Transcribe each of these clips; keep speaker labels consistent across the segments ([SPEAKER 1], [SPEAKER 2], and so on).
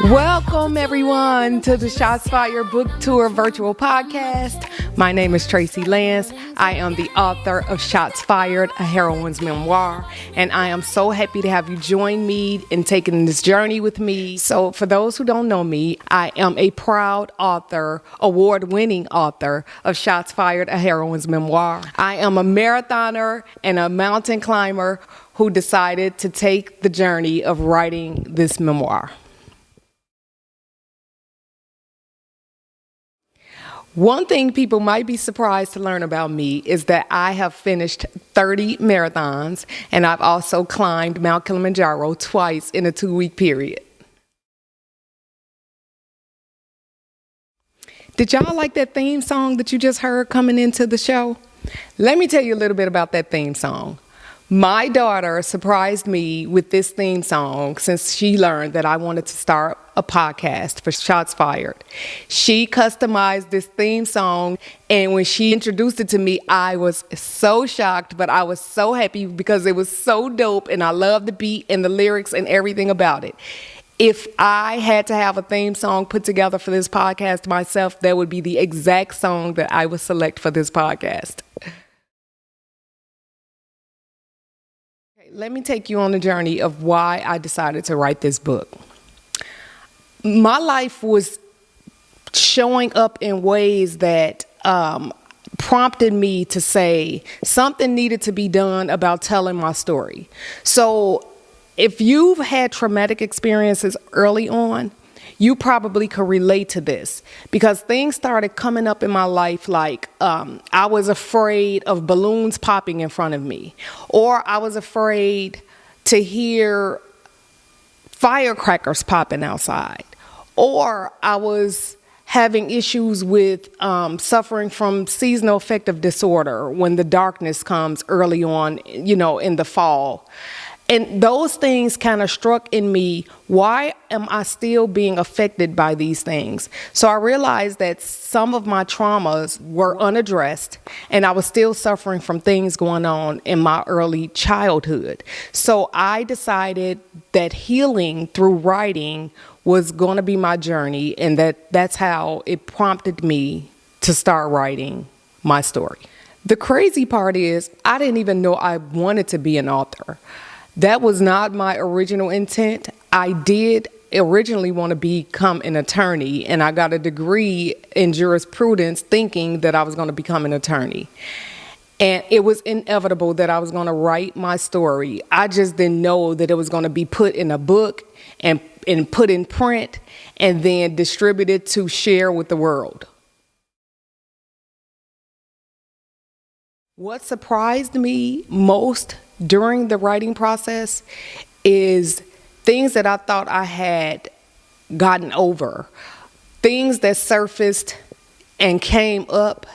[SPEAKER 1] Welcome, everyone, to the Shots Fired Book Tour virtual podcast. My name is Tracy Lance. I am the author of Shots Fired, a heroine's memoir, and I am so happy to have you join me in taking this journey with me. So for those who don't know me, I am a proud author, award-winning author of Shots Fired, a heroine's memoir. I am a marathoner and a mountain climber who decided to take the journey of writing this memoir. One thing people might be surprised to learn about me is that I have finished 30 marathons, and I've also climbed Mount Kilimanjaro twice in a 2-week period. Did y'all like that theme song that you just heard coming into the show? Let me tell you a little bit about that theme song. My daughter surprised me with this theme song since she learned that I wanted to start a podcast for Shots Fired. She customized this theme song, and when she introduced it to me, I was so shocked, but I was so happy because it was so dope, and I love the beat and the lyrics and everything about it. If I had to have a theme song put together for this podcast myself, that would be the exact song that I would select for this podcast. Let me take you on the journey of why I decided to write this book. My life was showing up in ways that prompted me to say something needed to be done about telling my story. So if you've had traumatic experiences early on, you probably could relate to this because things started coming up in my life like I was afraid of balloons popping in front of me, or I was afraid to hear firecrackers popping outside, or I was having issues with suffering from seasonal affective disorder when the darkness comes early on, in the fall. And those things kind of struck in me, why am I still being affected by these things? So I realized that some of my traumas were unaddressed, and I was still suffering from things going on in my early childhood. So I decided that healing through writing was going to be my journey, and that's how it prompted me to start writing my story. The crazy part is I didn't even know I wanted to be an author. That was not my original intent. I did originally want to become an attorney, and I got a degree in jurisprudence thinking that I was going to become an attorney. And it was inevitable that I was going to write my story. I just didn't know that it was going to be put in a book and put in print and then distributed to share with the world. What surprised me most during the writing process is things that I thought I had gotten over, things that surfaced and came up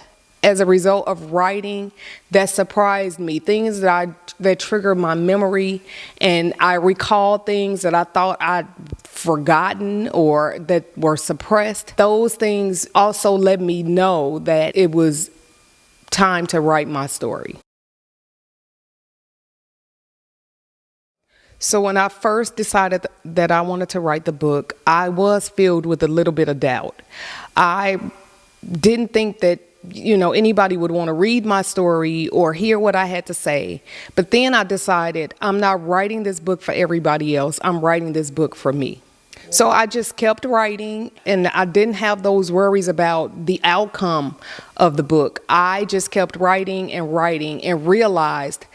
[SPEAKER 1] as a result of writing that surprised me, things that triggered my memory, and I recalled things that I thought I'd forgotten or that were suppressed. Those things also let me know that it was time to write my story. So when I first decided that I wanted to write the book, I was filled with a little bit of doubt. I didn't think that, anybody would want to read my story or hear what I had to say. But then I decided I'm not writing this book for everybody else. I'm writing this book for me. So I just kept writing, and I didn't have those worries about the outcome of the book. I just kept writing and realized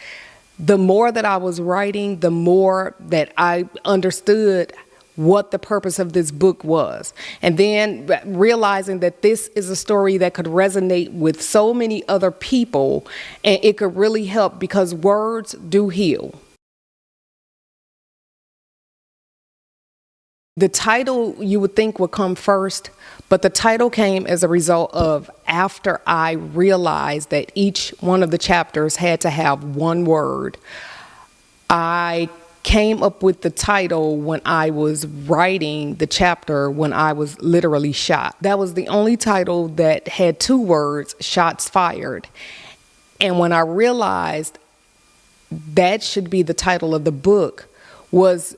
[SPEAKER 1] the more that I was writing, the more that I understood what the purpose of this book was. And then realizing that this is a story that could resonate with so many other people, and it could really help because words do heal. The title you would think would come first, but the title came as a result of after I realized that each one of the chapters had to have one word. I came up with the title when I was writing the chapter when I was literally shot. That was the only title that had 2 words, Shots Fired. And when I realized that should be the title of the book was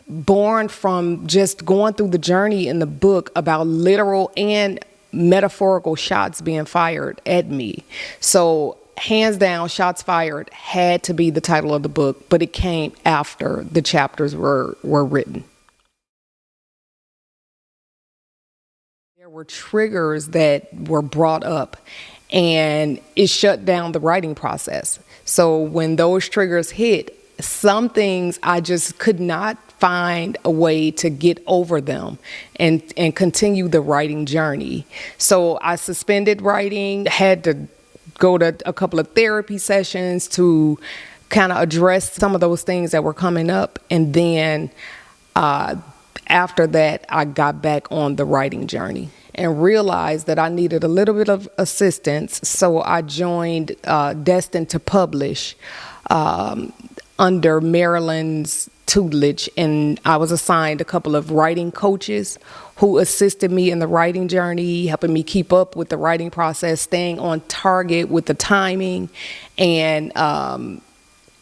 [SPEAKER 1] born from just going through the journey in the book about literal and metaphorical shots being fired at me. So hands down, Shots Fired had to be the title of the book, but it came after the chapters were written. There were triggers that were brought up, and it shut down the writing process. So when those triggers hit, some things I just could not find a way to get over them and continue the writing journey. So I suspended writing, had to go to a couple of therapy sessions to kind of address some of those things that were coming up. And then after that, I got back on the writing journey and realized that I needed a little bit of assistance. So I joined Destined to Publish under Maryland's tutelage, and I was assigned a couple of writing coaches who assisted me in the writing journey, helping me keep up with the writing process, staying on target with the timing, and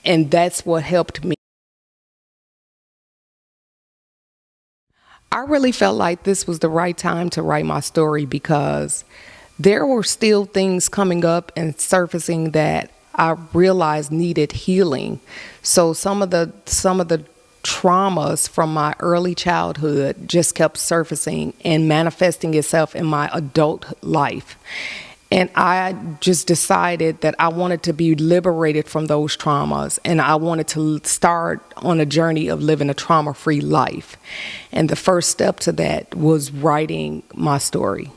[SPEAKER 1] that's what helped me. I really felt like this was the right time to write my story because there were still things coming up and surfacing that I realized needed healing. So some of the traumas from my early childhood just kept surfacing and manifesting itself in my adult life. And I just decided that I wanted to be liberated from those traumas, and I wanted to start on a journey of living a trauma-free life. And the first step to that was writing my story.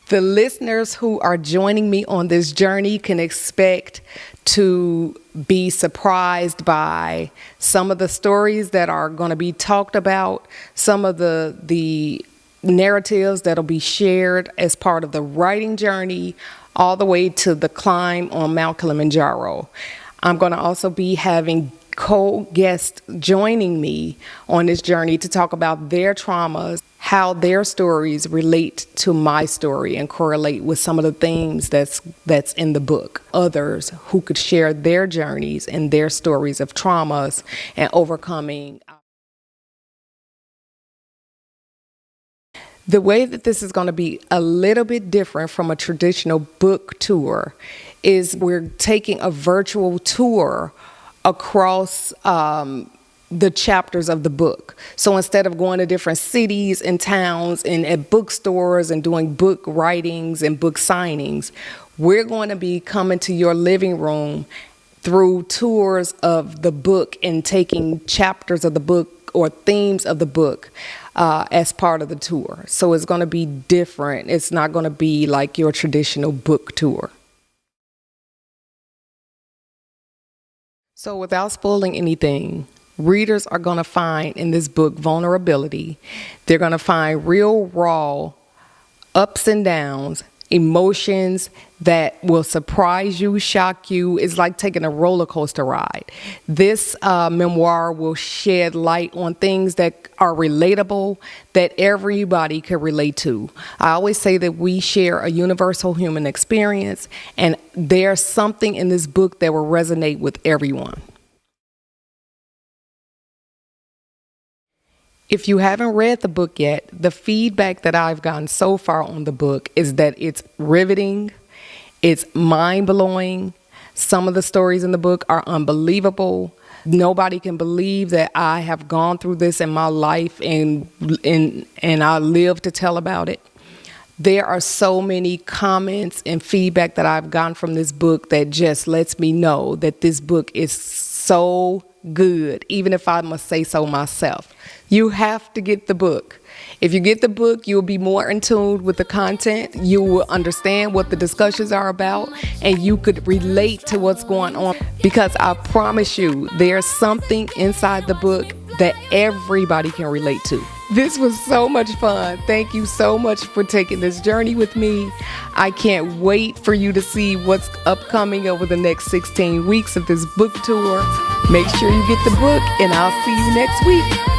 [SPEAKER 1] The listeners who are joining me on this journey can expect to be surprised by some of the stories that are going to be talked about, some of the narratives that'll be shared as part of the writing journey, all the way to the climb on Mount Kilimanjaro. I'm going to also be having co-guests joining me on this journey to talk about their traumas, how their stories relate to my story and correlate with some of the themes that's in the book. Others who could share their journeys and their stories of traumas and overcoming. The way that this is going to be a little bit different from a traditional book tour is we're taking a virtual tour across the chapters of the book. So instead of going to different cities and towns and at bookstores and doing book writings and book signings, we're going to be coming to your living room through tours of the book and taking chapters of the book or themes of the book as part of the tour. So it's going to be different. It's not going to be like your traditional book tour. So without spoiling anything, readers are going to find in this book vulnerability. They're going to find real, raw ups and downs, emotions that will surprise you, shock you. It's like taking a roller coaster ride. This memoir will shed light on things that are relatable, that everybody can relate to. I always say that we share a universal human experience, and there's something in this book that will resonate with everyone. If you haven't read the book yet, the feedback that I've gotten so far on the book is that it's riveting, it's mind-blowing. Some of the stories in the book are unbelievable. Nobody can believe that I have gone through this in my life and I live to tell about it. There are so many comments and feedback that I've gotten from this book that just lets me know that this book is so good, even if I must say so myself. You have to get the book. If you get the book, you'll be more in tune with the content. You will understand what the discussions are about, and you could relate to what's going on. Because I promise you, there's something inside the book that everybody can relate to. This was so much fun. Thank you so much for taking this journey with me. I can't wait for you to see what's upcoming over the next 16 weeks of this book tour. Make sure you get the book, and I'll see you next week.